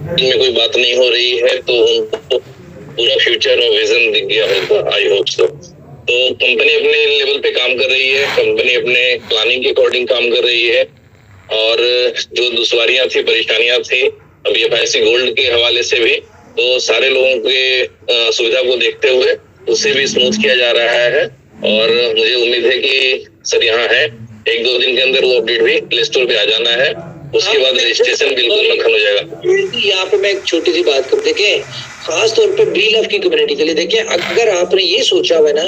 में कोई बात नहीं हो रही है तो उनको पूरा फ्यूचर और विजन दिख गया होगा, आई होप सो। तो कंपनी अपने लेवल पे काम कर रही है, कंपनी अपने प्लानिंग के अकॉर्डिंग काम कर रही है, और जो दुश्वारियां थी, परेशानियां थी अभी BFIC गोल्ड के हवाले से भी, तो सारे लोगों के सुविधा को देखते हुए उसे भी स्मूथ किया जा रहा है। और मुझे उम्मीद है कि सर यहाँ है, 1-2 दिन के अंदर वो अपडेट भी प्ले स्टोर पे आ जाना है, उसके बाद रजिस्ट्रेशन बिल्कुल मक्खन हो जाएगा। यहाँ पे मैं एक छोटी सी बात कर, देखें खास तौर पे बी लव की कम्युनिटी के लिए, देखें अगर आपने ये सोचा हुआ ना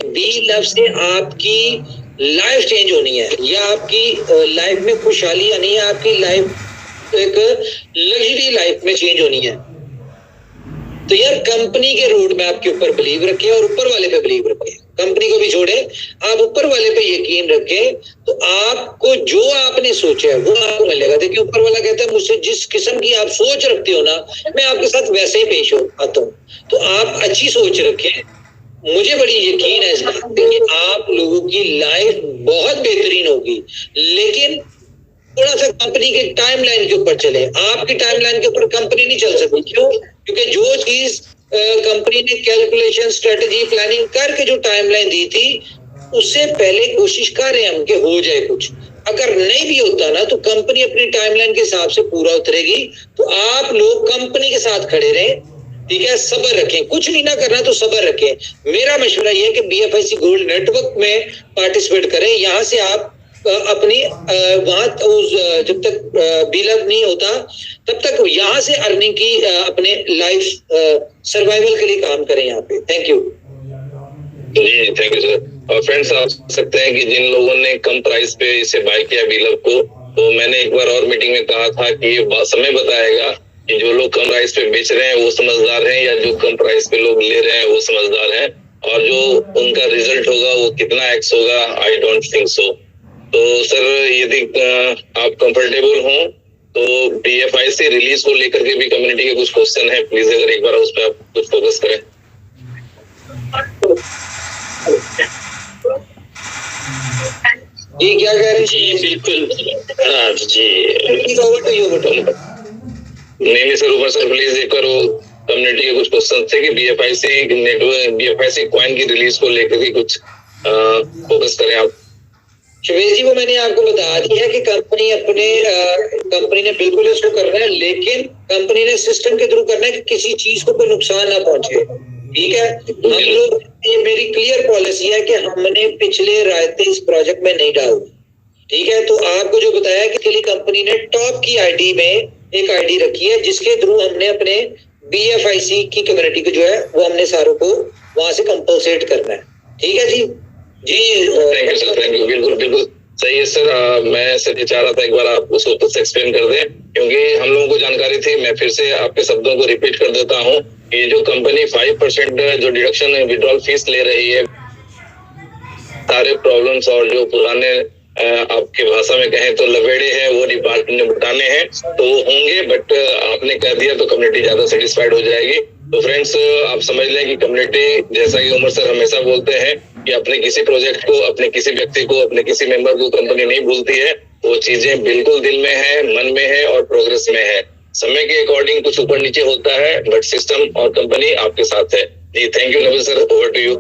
बी लव से आपकी लाइफ चेंज होनी है या आपकी लाइफ में खुशहाली आनी है, आपकी लाइफ एक लग्जरी लाइफ में चेंज होनी है, तो यार कंपनी के रोड मैप के ऊपर बिलीव रखें और ऊपर वाले पे बिलीव रखें। कंपनी को भी छोड़े, आप ऊपर वाले पे यकीन रखें, तो आपको जो आपने सोचा है वो आपको मिलेगा। देखिए ऊपर वाला कहता है मुझसे जिस किस्म की आप सोच रखते हो ना, मैं आपके साथ वैसे ही पेश आता हूँ। तो आप अच्छी सोच रखें, मुझे बड़ी यकीन है इस बात पे कि आप लोगों की लाइफ बहुत बेहतरीन होगी। लेकिन थोड़ा सा कंपनी के टाइमलाइन के ऊपर चले, आपकी टाइमलाइन के ऊपर कंपनी नहीं चल सकती। क्यों? क्योंकि जो चीज कंपनी ने कैलकुलेशन, स्ट्रेटेजी, प्लानिंग करके जो टाइमलाइन दी थी, उससे पहले कोशिश कर रहे हैं हम कि हो जाए कुछ। अगर नहीं भी होता ना, तो कंपनी अपनी टाइमलाइन के हिसाब से पूरा उतरेगी। तो आप लोग कंपनी के साथ खड़े रहें, ठीक है, सब्र रखें, कुछ नहीं ना करना तो सब्र रखें। मेरा मशवरा यह है कि BFIC गोल्ड नेटवर्क में पार्टिसिपेट करें। यहाँ से आप अपनी वहां जब तक बिलव नहीं होता तब तक यहाँ से अर्निंग की अपने लाइफ सर्वाइवल के लिए काम करें यहाँ पे। थैंक यू जी, थैंक यू सर। और फ्रेंड्स, आप सकते हैं कि जिन लोगों ने कम प्राइस पे इसे बाय किया बिलव को, तो मैंने एक बार और मीटिंग में कहा था कि ये समय बताएगा कि जो लोग कम प्राइस पे बेच रहे हैं वो समझदार हैं या जो कम प्राइस पे लोग ले रहे हैं वो समझदार हैं, और जो उनका रिजल्ट होगा वो कितना एक्स होगा, आई डोंट थिंक सो। तो सर यदि आप कंफर्टेबल हो तो BFIC रिलीज को लेकर के भी कम्युनिटी के कुछ क्वेश्चन है, प्लीज अगर एक बार उस पर आप कुछ फोकस करें। जी क्या कह रहे हैं? जी बिल्कुल, हाँ जी, नहीं सर, ऊपर सर प्लीज एक बार वो कम्युनिटी के कुछ क्वेश्चन थे कि BFIC नेटवर्क, BFIC कॉइन की रिलीज को लेकर के कुछ फोकस करें आप। शिवेश जी, वो मैंने आपको बता दिया है कि कंपनी ने बिल्कुल इसको करना है, लेकिन कंपनी ने सिस्टम के थ्रू करना है कि किसी चीज को कोई नुकसान ना पहुंचे। ठीक है, हम लोग, ये मेरी क्लियर पॉलिसी है कि हमने पिछले रायते इस प्रोजेक्ट में नहीं डाली। ठीक है, तो आपको जो बताया कि कंपनी ने टॉप की आईडी में एक आईडी रखी है जिसके थ्रू हमने अपने BFIC की कम्युनिटी को जो है वो हमने सारों को वहां से कंपलसेट करना है। ठीक है जी। जी thank you sir, thank you, बिल्कुल बिल्कुल सही है सर। मैं सर ये चाह रहा था एक बार आप उसको कुछ एक्सप्लेन कर दें, क्योंकि हम लोगों को जानकारी थी। मैं फिर से आपके शब्दों को रिपीट कर देता हूँ कि जो कंपनी 5% जो डिडक्शन विड्रॉल फीस ले रही है, सारे प्रॉब्लम्स और जो पुराने आपके भाषा में कहें तो लवेड़े हैं वो डिपार्टमेंट ने बताने हैं तो वो होंगे, बट आपने कह दिया तो कम्युनिटी ज्यादा सेटिस्फाइड हो जाएगी। तो फ्रेंड्स, आप समझ लें कि कम्युनिटी, जैसा कि उमर सर हमेशा बोलते हैं कि अपने किसी प्रोजेक्ट को, अपने किसी व्यक्ति को, अपने किसी मेंबर को कंपनी नहीं भूलती है। वो चीजें बिल्कुल दिल में है, मन में है और प्रोग्रेस में है। समय के अकॉर्डिंग कुछ ऊपर नीचे होता है, बट सिस्टम और कंपनी आपके साथ है। जी thank you Naveen sir, over to you.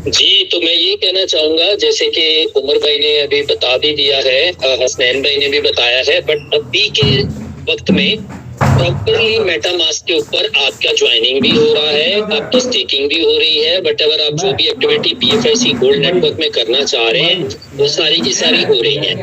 जी, तो मैं ये कहना चाहूंगा, जैसे कि उमर भाई ने अभी बता भी दिया है, हसनैन भाई ने भी बताया है, बट अभी के वक्त में प्रॉपरली मेटामास्क के ऊपर आपका ज्वाइनिंग भी हो रहा है, आपकी स्टेकिंग भी हो रही है, बट अगर आप जो भी एक्टिविटी BFIC गोल्ड नेटवर्क में करना चाह रहे हैं वो सारी की सारी हो रही है।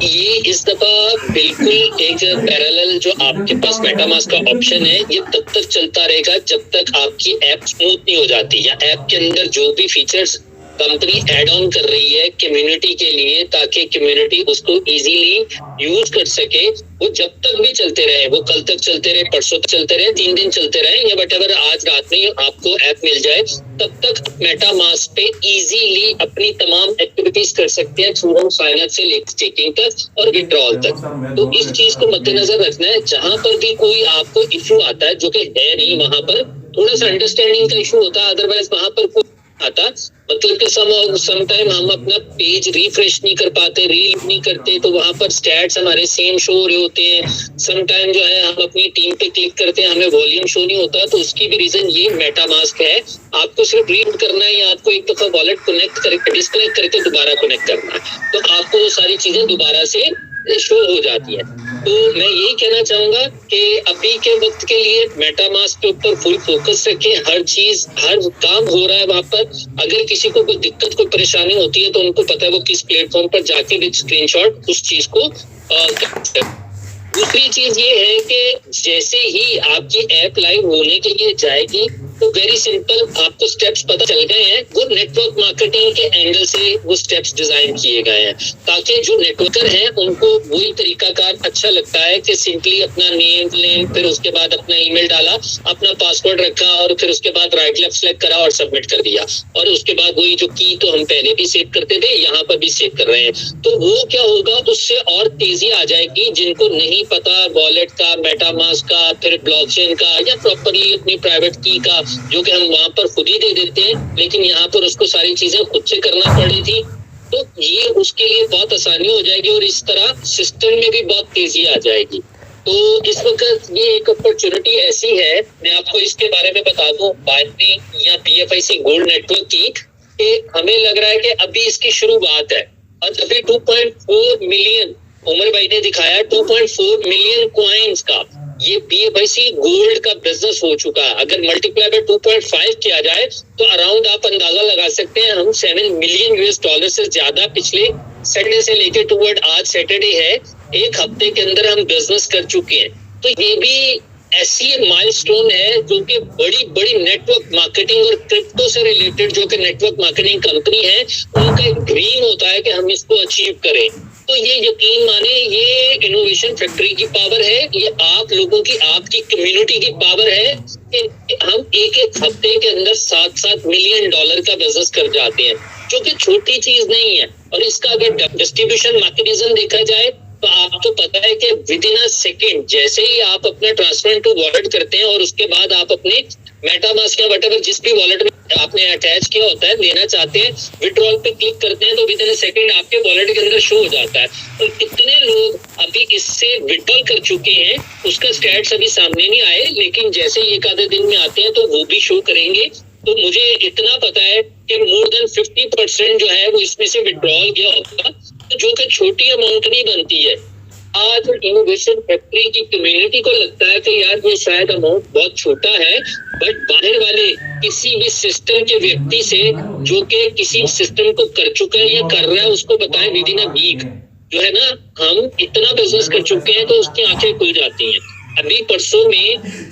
ये इस दफा बिल्कुल एक पैरेलल जो आपके पास मेटामास्क का ऑप्शन है, ये तब तक चलता रहेगा जब तक आपकी ऐप स्मूथ नहीं हो जाती, या ऐप के अंदर जो भी फीचर्स कंपनी ऐड ऑन कर रही है कम्युनिटी के लिए, ताकि कम्युनिटी उसको इजीली यूज कर सके, वो जब तक भी चलते रहे, वो कल तक चलते रहे, परसों तक चलते रहे, 3 दिन चलते रहे, या बट अगर आज रात में आपको ऐप मिल जाए, तब तक मेटामास्क पे इजीली अपनी तमाम एक्टिविटीज कर सकते हैं, थ्रू साइन अप से लेकर स्टेकिंग तक और विड्रॉल तक। तो इस चीज को मद्देनजर रखना है। जहां पर भी कोई आपको इशू आता है, जो कि है नहीं, वहां पर थोड़ा सा अंडरस्टैंडिंग का इशू होता है, अदरवाइज वहां पर आता, मतलब कि सम टाइम हम अपना पेज रिफ्रेश नहीं कर पाते, रील नहीं करते, तो वहां पर स्टैट्स हमारे सेम शो हो रहे होते हैं। सम टाइम जो है हम अपनी टीम पे क्लिक करते हैं, हमें वॉल्यूम शो नहीं होता, तो उसकी भी रीजन ये मेटामास्क है। आपको सिर्फ रीड करना है या आपको एक दफा वॉलेट कनेक्ट करके डिस्कनेक्ट करके दोबारा कनेक्ट करना है, तो आपको वो सारी चीजें दोबारा से शो हो जाती है। तो मैं यही कहना चाहूंगा कि अभी के वक्त के लिए मेटामास्क के ऊपर फुल फोकस रखें, हर चीज हर काम हो रहा है वहां पर। अगर किसी को कोई दिक्कत कोई परेशानी होती है तो उनको पता है वो किस प्लेटफॉर्म पर जाके विद स्क्रीनशॉट उस चीज को दूसरी चीज ये है कि जैसे ही आपकी ऐप लाइव होने के लिए जाएगी तो वेरी सिंपल आपको स्टेप्स पता चल गए हैं, वो नेटवर्क मार्केटिंग के एंगल से वो स्टेप्स डिजाइन किए गए हैं ताकि जो नेटवर्कर हैं उनको वही तरीकाकार अच्छा लगता है कि सिंपली अपना नेम फिर उसके बाद अपना ईमेल डाला, अपना पासवर्ड रखा और फिर उसके बाद राइट लेफ्ट सेलेक्ट करा और सबमिट कर दिया, और उसके बाद वही जो की तो हम पहले भी सेव करते थे यहाँ पर भी सेव कर रहे हैं। तो वो क्या होगा, उससे और तेजी आ जाएगी। जिनको नहीं पता वॉलेट का, मेटामास्क का, फिर ब्लॉकचेन का या प्रॉपरली अपनी प्राइवेट की का, जो कि हम वहां पर खुद ही दे देते हैं, लेकिन यहाँ पर उसको सारी चीजें खुद से करना पड़ी थी, तो ये उसके लिए बहुत आसानी हो जाएगी और इस तरह सिस्टम में भी बहुत तेजी आ जाएगी। तो इस वक्त ये एक अपॉर्चुनिटी ऐसी है, मैं आपको इसके बारे में बता दूं, बाइनरी या BFIC गोल्ड नेटवर्क की, कि हमें लग रहा है कि अभी इसकी शुरुआत है और अभी 2.4 मिलियन उमर भाई ने दिखाया, 2.4 मिलियन कॉइन्स का ये BFIC गोल्ड का बिजनेस हो चुका है। अगर मल्टीप्लाई बाय 2.5 किया जाए तो अराउंड आप अंदाजा लगा सकते हैं हम $7 मिलियन से ज्यादा पिछले सैटरडे से लेकर टुवर्ड आज सैटरडे है, एक हफ्ते के अंदर हम बिजनेस कर चुके हैं। तो ये भी ऐसी माइलस्टोन है जो कि बड़ी बड़ी नेटवर्क मार्केटिंग और क्रिप्टो से रिलेटेड जो कि नेटवर्क मार्केटिंग कंपनी है उनका एक ड्रीम होता है कि हम इसको अचीव करें। तो ये यकीन माने ये इनोवेशन फैक्ट्री की पावर है, ये आप लोगों की, आपकी कम्युनिटी की पावर है कि हम एक एक हफ्ते के अंदर $7 मिलियन का बिजनेस कर जाते हैं, जो कि छोटी चीज नहीं है। और इसका अगर डिस्ट्रीब्यूशन मैकेनिज्म देखा जाए तो आपको पता है कि विद इन अ सेकेंड जैसे ही आप अपना ट्रांसफर टू वॉलेट करते हैं और उसके बाद आप अपने मेटामास्क या व्हाटएवर जिस भी वॉलेट में आपने अटैच किया होता है लेना चाहते हैं, विड्रॉल पे क्लिक करते हैं तो विद इन अ सेकेंड आपके वॉलेट के अंदर शो हो जाता है। तो कितने लोग अभी इससे विड्रॉल कर चुके हैं उसका स्टैट्स अभी सामने नहीं आए, लेकिन जैसे ही एक आधे दिन में आते हैं तो वो भी शो करेंगे। तो मुझे इतना पता है कि मोर देन 50% जो है वो इसमें से विड्रॉल गया होगा, तो जो कि छोटी अमाउंट नहीं बनती है। आज इनोवेशन फैक्ट्री की कम्युनिटी को लगता है कि यार ये शायद अमाउंट बहुत छोटा है, बट बाहर वाले किसी भी सिस्टम के व्यक्ति से जो कि किसी सिस्टम को कर चुका है या कर रहा है उसको बताएं विद इन अ वीक जो है ना हम इतना बिजनेस कर चुके हैं तो उसकी आंखें खुल जाती हैं। अभी परसों में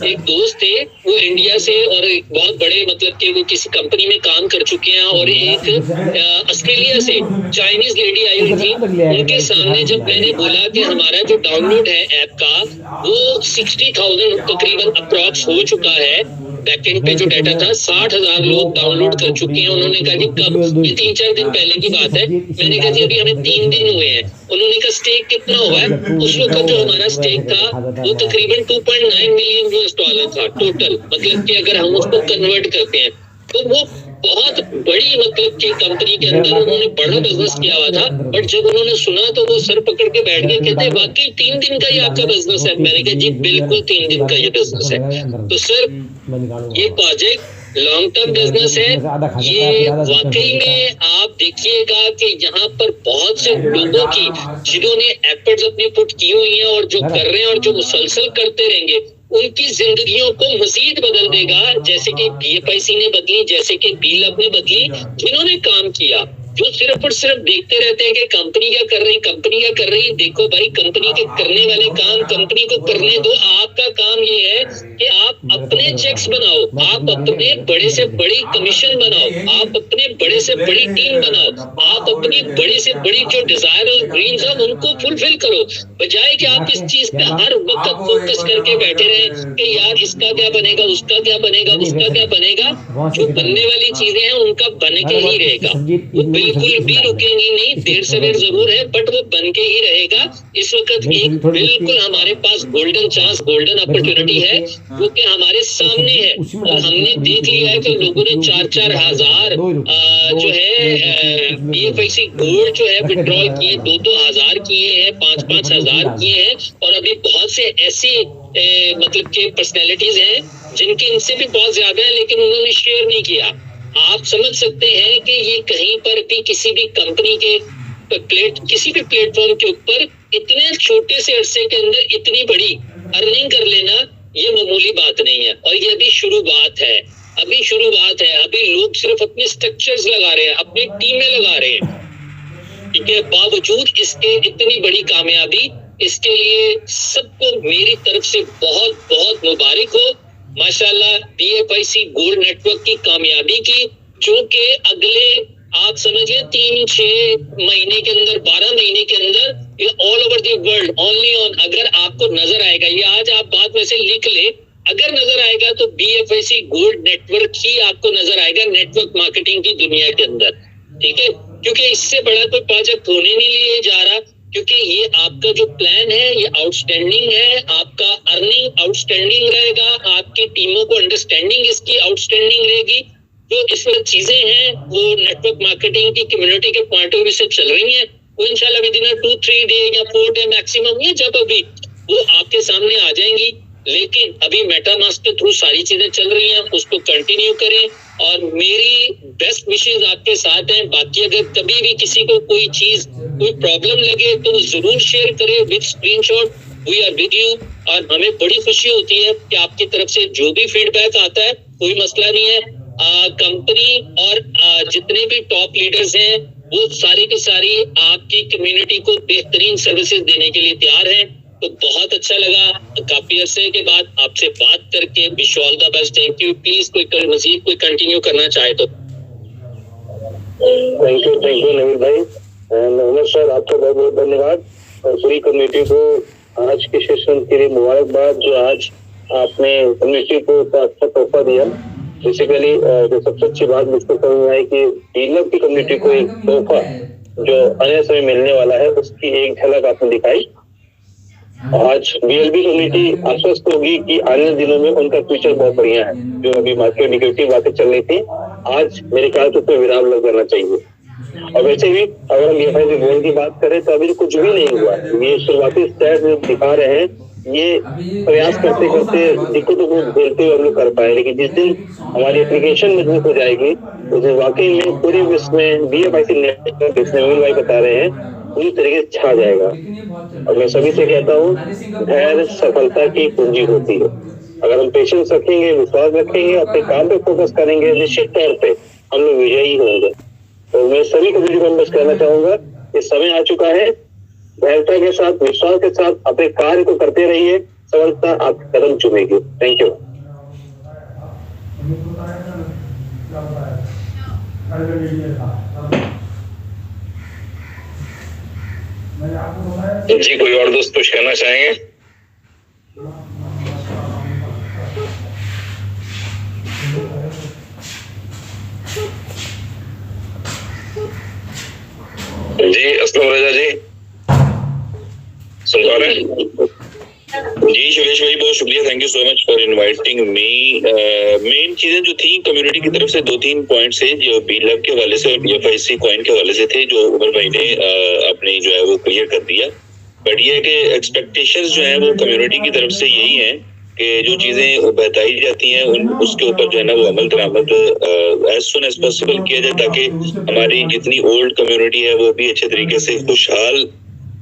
एक दोस्त थे, वो इंडिया से और एक बहुत बड़े मतलब कि वो किसी कंपनी में काम कर चुके हैं, और एक ऑस्ट्रेलिया से चाइनीज लेडी आई हुई थी। उनके सामने जब मैंने बोला कि हमारा जो डाउनलोड है ऐप का वो 60,000 तकरीबन अप्रॉक्स हो चुका है, बैकएंड पे जो डाटा था 60,000 लोग डाउनलोड कर चुके हैं। उन्होंने कहा कि कब, ये 3-4 दिन पहले की बात है। मैंने कहा जी अभी हमें 3 दिन हुए हैं। उन्होंने कहा स्टेक कितना हुआ है? उस वक्त जो हमारा स्टेक था वो तकरीबन $2.9 मिलियन था टोटल, मतलब कि अगर हम उसको कन्वर्ट करते हैं तो वो बहुत बड़ी मतलब कि कंपनी के अंदर उन्होंने बड़ा बिजनेस किया हुआ था। बट जब उन्होंने सुना तो वो सर पकड़ के बैठ गए, कहते हैं वाकई 3 दिन का ही आपका बिजनेस है? मैंने कहा जी बिल्कुल 3 दिन का ये बिजनेस है। तो सर ये प्रोजेक्ट लॉन्ग टर्म बिजनेस है। ये वाकई में आप देखिएगा कि यहाँ पर बहुत से लोगों की जिन्होंने एफर्ट्स अपनी पुट की हुई हैं और जो कर रहे हैं और जो मुसलसल करते रहेंगे उनकी जिंदगियों को मजीद बदल देगा, जैसे कि BFIC ने बदली, जैसे कि BLUV ने बदली। जिन्होंने काम किया, जो सिर्फ और सिर्फ देखते रहते हैं कि कंपनी क्या कर रही, कंपनी क्या कर रही, देखो भाई कंपनी के करने वाले काम कंपनी को करने दो। आपका काम ये है कि आप अपने चेक्स बनाओ, आप अपने बड़े से बड़ी कमीशन बनाओ, आप अपने बड़े से बड़ी टीम बनाओ, आप अपनी बड़ी से बड़ी जो डिजायर और ड्रीम्स है उनको फुलफिल करो, बजाय कि आप इस चीज पे हर वक्त फोकस करके बैठे रहे कि यार इसका क्या बनेगा, उसका क्या बनेगा, उसका क्या बनेगा। जो बनने वाली चीजें हैं उनका बन के ही रहेगा। बिल्कुल भी रुकेंगी नहीं, देर सवेर जरूर है बट वो बन के ही रहेगा। इस वक्त एक बिल्कुल हमारे पास गोल्डन चांस, गोल्डन अपॉर्चुनिटी है जो कि हमारे सामने है। और हमने देख लिया है कि लोगों ने 4-4 हजार जो है BFIC गोल्ड जो है विड्रॉल किए, 2-2 हजार किए हैं, 5-5 हजार किए हैं। और अभी बहुत से ऐसी मतलब के पर्सनैलिटीज हैं जिनके इनसे भी बहुत ज्यादा है लेकिन उन्होंने शेयर नहीं किया। आप समझ सकते हैं कि ये कहीं पर भी किसी भी कंपनी के किसी भी प्लेटफॉर्म के ऊपर इतने छोटे से अरसे के अंदर इतनी बड़ी अर्निंग कर लेना ये मामूली बात नहीं है। और ये अभी शुरुआत है, अभी शुरुआत है। अभी लोग सिर्फ अपने स्ट्रक्चर्स लगा रहे हैं, अपनी टीमें लगा रहे हैं, ठीक है। बावजूद इसके इतनी बड़ी कामयाबी, इसके लिए सबको मेरी तरफ से बहुत बहुत मुबारक हो। माशाल्लाह BFIC गोल्ड नेटवर्क की कामयाबी की, जो कि अगले आप समझिए 3-6 महीने के अंदर, 12 महीने के अंदर all over the world only on, अगर आपको नजर आएगा, ये आज आप बात में से लिख ले, अगर नजर आएगा तो BFIC गोल्ड नेटवर्क ही आपको नजर आएगा नेटवर्क मार्केटिंग की दुनिया के अंदर, ठीक है। क्योंकि इससे बड़ा कोई प्रोजेक्ट होने नहीं लिए जा रहा, क्योंकि ये आपका जो प्लान है ये आउटस्टैंडिंग है, आपका अर्निंग आउटस्टैंडिंग रहेगा, आपकी टीमों को अंडरस्टैंडिंग इसकी आउटस्टैंडिंग रहेगी। जो इस वक्त चीजें हैं वो नेटवर्क मार्केटिंग की कम्युनिटी के पॉइंट ऑफ व्यू से चल रही हैं, वो इंशाल्लाह विद इन 2-3 डे या 4 डे मैक्सिमम, ये जब अभी वो आपके सामने आ जाएंगी। लेकिन अभी मेटामास्क के थ्रू सारी चीजें चल रही हैं, उसको कंटिन्यू करें और मेरी बेस्ट विशेस आपके साथ हैं। बाकी अगर कभी भी किसी को कोई चीज, कोई प्रॉब्लम लगे तो जरूर शेयर करें with screenshot, we are with you. और हमें बड़ी खुशी होती है कि आपकी तरफ से जो भी फीडबैक आता है, कोई मसला नहीं है। कंपनी और जितने भी टॉप लीडर्स हैं वो सारी की सारी आपकी कम्युनिटी को बेहतरीन सर्विसेज देने के लिए तैयार हैं। तो बहुत अच्छा लगा काफी अरसे के बाद आपसे बात करके। Wish all the best, thank you. Please कोई मजीद कोई कंटिन्यू करना चाहे तो। थैंक यू नवीन भाई, मोहम्मद सर आपका बहुत बहुत धन्यवाद और पूरी कम्युनिटी को आज के सेशन के लिए मुबारकबाद, जो आज आपने कम्युनिटी को इतना अच्छा तोहफा दिया। बेसिकली जो सबसे अच्छी बात मुझको समझ में आई कि डीलर की कम्युनिटी को एक तोहफा जो आने समय मिलने वाला है उसकी एक झलक आपने दिखाई। आज BLB कम्युनिटी आश्वस्त होगी कि आने दिनों में उनका फ्यूचर बहुत बढ़िया है। जो अभी मार्केट निगेटिव बातें चल रही थी, आज मेरे ख्याल से उसमें विराम लग जाना चाहिए। और वैसे भी अगर हम BFIC गोल्ड की बात करें तो अभी कुछ भी नहीं हुआ, ये शुरुआती स्टेप दिखा रहे हैं। ये प्रयास करते करते दिक्कतों को झेलते हुए हम लोग कर पाए, लेकिन जिस दिन हमारी एप्लीकेशन मजबूत हो जाएगी उस दिन वाकई में पूरे विश्व में BFIC नेटवर्क, जिसने नवीन भाई बता रहे हैं, पूरी तरीके से छा जाएगा। और मैं सभी से कहता हूँ, धैर्य सफलता की कुंजी होती है। अगर हम पेशेंस रखेंगे, विश्वास रखेंगे, अपने काम पे फोकस करेंगे, निश्चित तौर पे हम लोग विजयी होंगे। तो मैं सभी कम्युनिटी मेंबर्स कहना चाहूंगा, ये समय आ चुका है, धैर्यता के साथ, विश्वास के साथ अपने कार्य को करते रहिए, सफलता आपके कदम चूमेगी। Thank you. जी कोई और दोस्त कुछ कहना चाहेंगे? जी असलम रजा जी, सुन पा रहे हैं? जी सुरेश भाई बहुत शुक्रिया, thank you so much for inviting me. Main चीजें जो थी कम्युनिटी की तरफ से 2-3 पॉइंट्स है जो BLB के हवाले से और BFIC कॉइन के हवाले से थे, जो उमर भाई ने अपनी जो है वो क्लियर कर दिया। बट ये है कि एक्सपेक्टेशंस जो है वो कम्युनिटी की तरफ से यही है कि जो चीजें बताई जाती हैं उसके ऊपर जो है ना वो अमल दरामद एज सुन एज पॉसिबल किया जाए, ताकि हमारी जितनी ओल्ड कम्युनिटी है वो भी अच्छे तरीके से खुशहाल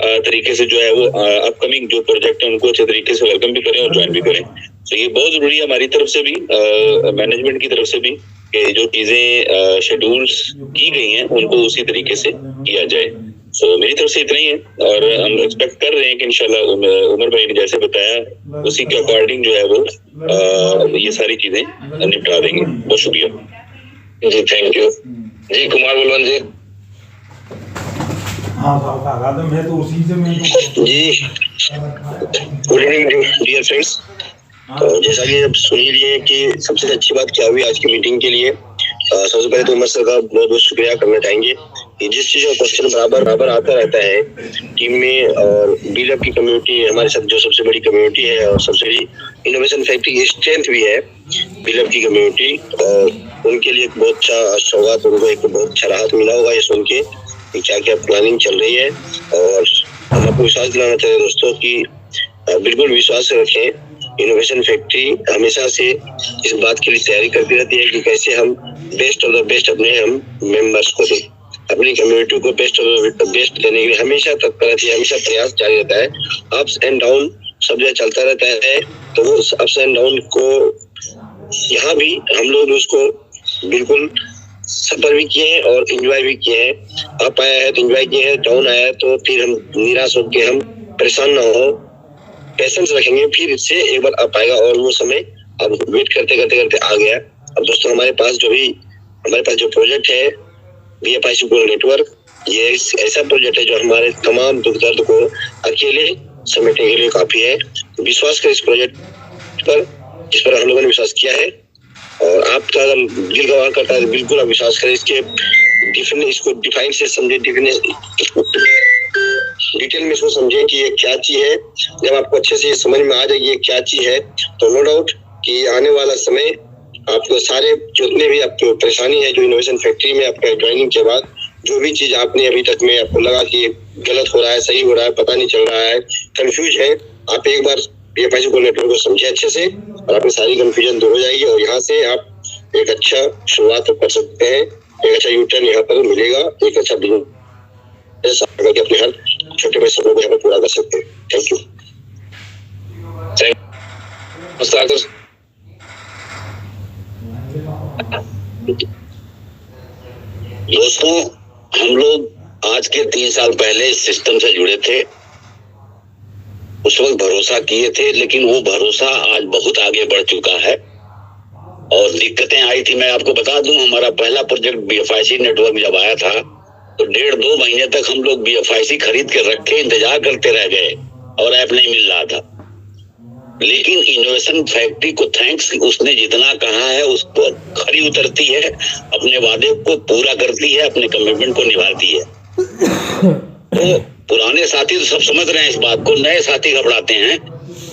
तरीके से जो है वो अपकमिंग जो प्रोजेक्ट है उनको अच्छे तरीके से वेलकम भी करें और ज्वाइन भी करें। तो ये बहुत जरूरी है हमारी तरफ से भी, मैनेजमेंट की तरफ से भी, कि जो चीजें शेड्यूल्स की गई हैं उनको उसी तरीके से किया जाए। सो मेरी तरफ से इतना ही है और हम एक्सपेक्ट कर रहे हैं कि इंशाल्लाह उमर भाई ने जैसे बताया उसी के अकॉर्डिंग जो है वो ये सारी चीजें निपटा देंगे। बहुत शुक्रिया जी, थैंक यू जी। कुमार बलवन जी। है तो उसी से मैं जी गुड इवनिंग डियर फ्रेंड्स। जैसा कि अब सुन ही लिए कि सबसे अच्छी बात क्या हुई आज की मीटिंग के लिए, सबसे पहले तो उमर सर का बहुत बहुत शुक्रिया करना चाहेंगे। कि जिस चीज का क्वेश्चन बराबर आता रहता है टीम में, और बीलअप की कम्युनिटी हमारे साथ जो सबसे बड़ी कम्युनिटी है और सबसे बड़ी इनोवेशन फैक्ट्री की स्ट्रेंथ भी है बीलअप की कम्युनिटी, और उनके लिए एक बहुत अच्छा सौगात, उनको एक बहुत अच्छा राहत मिला होगा ये सुन के कि क्या क्या प्लानिंग चल रही है। और हम आपको विश्वास दिलाना चाहते हैं दोस्तों कि बिल्कुल विश्वास रखें, इनोवेशन फैक्ट्री हमेशा से इस बात के लिए तैयारी करती रहती है कि कैसे हम बेस्ट ऑफ द बेस्ट अपने हम मेंबर्स को दें, अपनी कम्युनिटी को बेस्ट ऑफ द बेस्ट देने के लिए हमेशा तत्पर रहती है, हमेशा प्रयास जारी रहता है। अप्स एंड डाउन सब जगह चलता रहता है, तो वो अप्स एंड डाउन को यहाँ भी हम लोग उसको बिल्कुल सफर भी किए हैं और एंजॉय भी किए हैं। अप आया है तो एंजॉय किए हैं, डाउन आया है तो फिर हम निराश होकर हम परेशान ना हो, पेशेंस रखेंगे, फिर इससे एक बार अप आएगा। और वो समय अब वेट करते करते करते आ गया। अब दोस्तों हमारे पास जो प्रोजेक्ट है BFIC गोल्ड नेटवर्क, ये ऐसा प्रोजेक्ट है जो हमारे तमाम दुख दर्द को अकेले समेटने के लिए काफी है। विश्वास करें इस प्रोजेक्ट पर, जिस पर हम लोगों ने विश्वास किया है, और आपका अगर दिल गवाह करता है तो बिल्कुल आप विश्वास करें। इसको डिफाइन से समझे, डिटेल में इसको समझे कि ये क्या चीज है। जब आपको अच्छे से समझ में आ जाएगी ये क्या चीज है, तो नो डाउट कि आने वाला समय आपको सारे जितने भी आपको परेशानी है जो इनोवेशन फैक्ट्री में आपका ज्वाइनिंग के बाद जो भी चीज आपने अभी तक में आपको लगा कि गलत हो रहा है, सही हो रहा है, पता नहीं चल रहा है, कंफ्यूज है, आप एक बार BFIC गोल्ड नेटवर्क को समझे अच्छे से और आपकी सारी कंफ्यूजन दूर हो जाएगी, और यहाँ से आप एक अच्छा शुरुआत कर सकते हैं, एक अच्छा यूटर्न यहाँ पर मिलेगा, एक अच्छा बिजनेस अपने हर छोटे बड़े सपनों को यहाँ पर पूरा कर सकते हैं। Thank you. दोस्तों, हम लोग आज के 3 साल पहले इस सिस्टम से जुड़े थे, उस वक्त भरोसा किए थे, लेकिन वो भरोसा आज बहुत आगे बढ़ चुका है और दिक्कतें आई थी। मैं आपको बता दूं, हमारा पहला प्रोजेक्ट BFIC नेटवर्क जब आया था तो 1.5-2 महीने तक हम लोग BFIC खरीद के रखे, इंतजार करते रह गए और ऐप नहीं मिल रहा था। लेकिन इनोवेशन फैक्ट्री को थैंक्स, उसने जितना कहा है उस पर खरी उतरती है, अपने वादे को पूरा करती है, अपने कमिटमेंट को निभाती है। तो पुराने साथी तो सब समझ रहे हैं इस बात को, नए साथी घबराते हैं,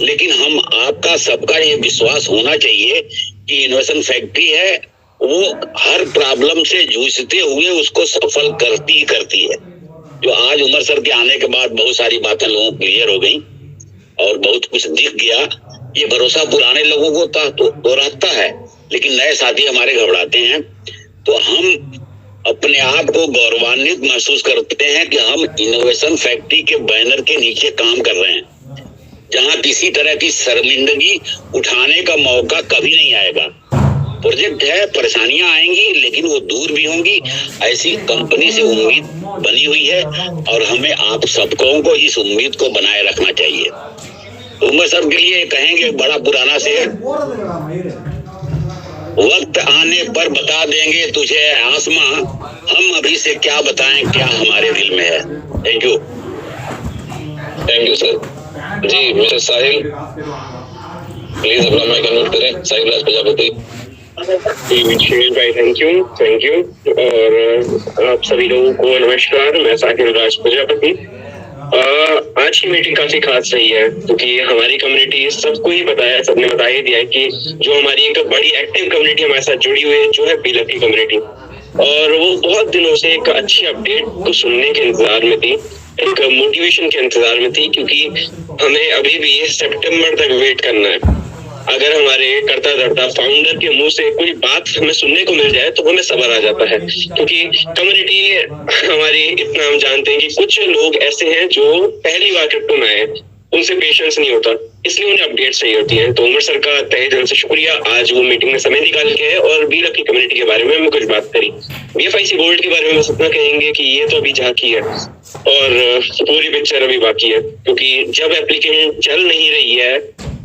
लेकिन हम आपका सबका ये विश्वास होना चाहिए कि इनोवेशन फैक्ट्री है वो हर प्रॉब्लम से जूझते हुए उसको सफल करती है। जो आज उमर सर के आने के बाद बहुत सारी बातें लोगों को क्लियर हो गई और बहुत कुछ दिख गया। ये भरोसा पुराने लोगों को था तो रहता है, लेकिन नए साथी हमारे घबराते हैं। तो हम अपने आप को गौरवान्वित महसूस करते हैं कि हम इनोवेशन फैक्ट्री के बैनर के नीचे काम कर रहे हैं, जहां किसी तरह की शर्मिंदगी उठाने का मौका कभी नहीं आएगा। प्रोजेक्ट है, परेशानियां आएंगी, लेकिन वो दूर भी होंगी, ऐसी कंपनी से उम्मीद बनी हुई है और हमें आप सबको को इस उम्मीद को बनाए रखना चाहिए। उमर सर के लिए कहेंगे बड़ा पुराना शेर, वक्त आने पर बता देंगे तुझे आसमां, हम अभी से क्या बताएं क्या हमारे दिल में है। Thank you sir. जी मिस्टर साहिल, प्लीज अपना माइक अनम्यूट करें। साहिल राज प्रजापति। भाई थैंक यू और आप सभी लोगों को नमस्कार। मैं साहिल राज प्रजापति। आज की मीटिंग काफी खास रही है क्योंकि हमारी कम्युनिटी सबको ही पता है, सबने बता ही दिया है कि जो हमारी एक बड़ी एक्टिव कम्युनिटी हमारे साथ जुड़ी हुई है जो है बीलअप की कम्युनिटी, और वो बहुत दिनों से एक अच्छी अपडेट को सुनने के इंतजार में थी, एक मोटिवेशन के इंतजार में थी, क्योंकि हमें अभी भी सितंबर तक वेट करना है। अगर हमारे करता धरता फाउंडर के मुंह से कोई बात हमें सुनने को मिल जाए तो हमें सब्र आ जाता है, क्योंकि कम्युनिटी हमारी इतना हम जानते हैं कि कुछ लोग ऐसे हैं जो पहली बार क्रिप्टो में आए, उनसे पेशेंस नहीं होता, इसलिए उन्हें अपडेट चाहिए होती है। तो उमर सर का तहे दिल से शुक्रिया, आज वो मीटिंग में समय निकाल के है और बीलअप की कम्युनिटी के बारे में हमें कुछ बात करी। BFIC गोल्ड के बारे में बस इतना कहेंगे कि ये तो अभी झांकी है और पूरी पिक्चर अभी बाकी है, क्योंकि जब एप्लीकेशन चल नहीं रही है,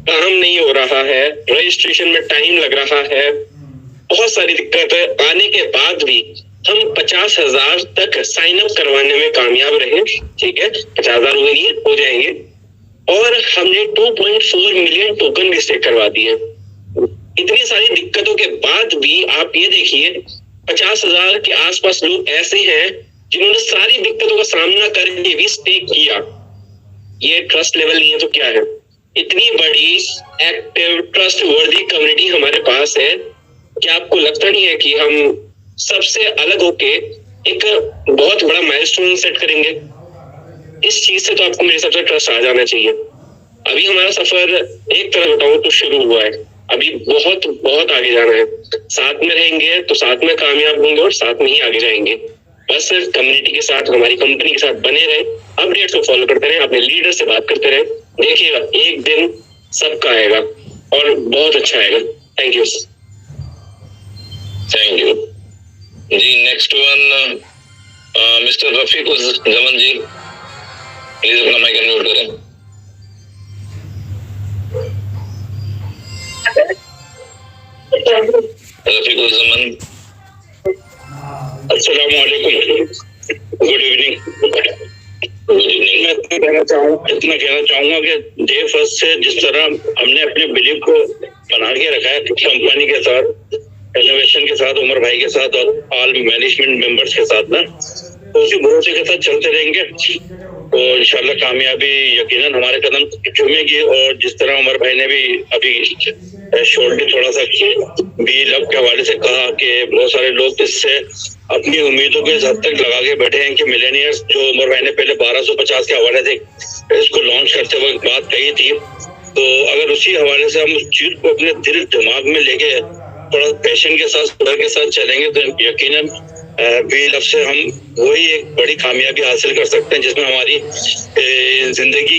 काम नहीं हो रहा है, रजिस्ट्रेशन में टाइम लग रहा है, बहुत सारी दिक्कत आने के बाद भी हम 50,000 तक साइन अप करवाने में कामयाब रहे। ठीक है, 50,000 हो जाएंगे और हमने 2.4 मिलियन टोकन भी स्टेक करवा दिए। इतनी सारी दिक्कतों के बाद भी आप ये देखिए 50,000 के आसपास लोग ऐसे हैं जिन्होंने सारी दिक्कतों का सामना करके भी स्टे किया। ये ट्रस्ट लेवल नहीं है तो क्या है? इतनी बड़ी एक्टिव ट्रस्ट वर्दी कम्युनिटी हमारे पास है। क्या आपको लगता नहीं है कि हम सबसे अलग होके एक बहुत बड़ा माइलस्टोन सेट करेंगे? इस चीज से तो आपको मेरे हिसाब से ट्रस्ट आ जाना चाहिए। अभी हमारा सफर एक तरह बताऊं तो शुरू हुआ है, अभी बहुत बहुत आगे जाना है। साथ में रहेंगे तो साथ में कामयाब होंगे और साथ में ही आगे जाएंगे। बस कम्युनिटी के साथ, हमारी कंपनी के साथ बने रहे, अपडेट्स को फॉलो करते रहे, अपने लीडर से बात करते रहे। देखिएगा एक दिन सबका आएगा और बहुत अच्छा आएगा। Thank you. थैंक यू जी। Next one mister Rafiq Zaman ji, please अपना माइक अनम्यूट करें। रफीक जमन, अस्सलाम वालेकुम, गुड इवनिंग। Good evening. मैं इतना कहना चाहूंगा कि डे फर्स्ट से जिस तरह हमने अपने बिलीव को बना के रखा है कंपनी के साथ, इनोवेशन के साथ, उमर भाई के साथ और ऑल मैनेजमेंट मेंबर्स के साथ ना, तो उसी भरोसे के साथ चलते रहेंगे तो इंशाल्लाह कामयाबी यकीनन हमारे कदम चूमेगी। और जिस तरह उमर भाई ने भी अभी शोल्डर थोड़ा सा बी लव के हवाले से कहा कि बहुत सारे लोग इससे अपनी उम्मीदों के हद तक लगा के बैठे हैं कि मिलेनियर्स, जो उमर भाई ने पहले 1250 के हवाले से इसको लॉन्च करते वक्त बात कही थी, तो अगर उसी हवाले से हम उस चीज को अपने दिल दिमाग में लेके थोड़ा पैशन के साथ, सुधर के साथ चलेंगे तो यकीनन बी लव से हम वही एक बड़ी कामयाबी हासिल कर सकते हैं जिसमें हमारी जिंदगी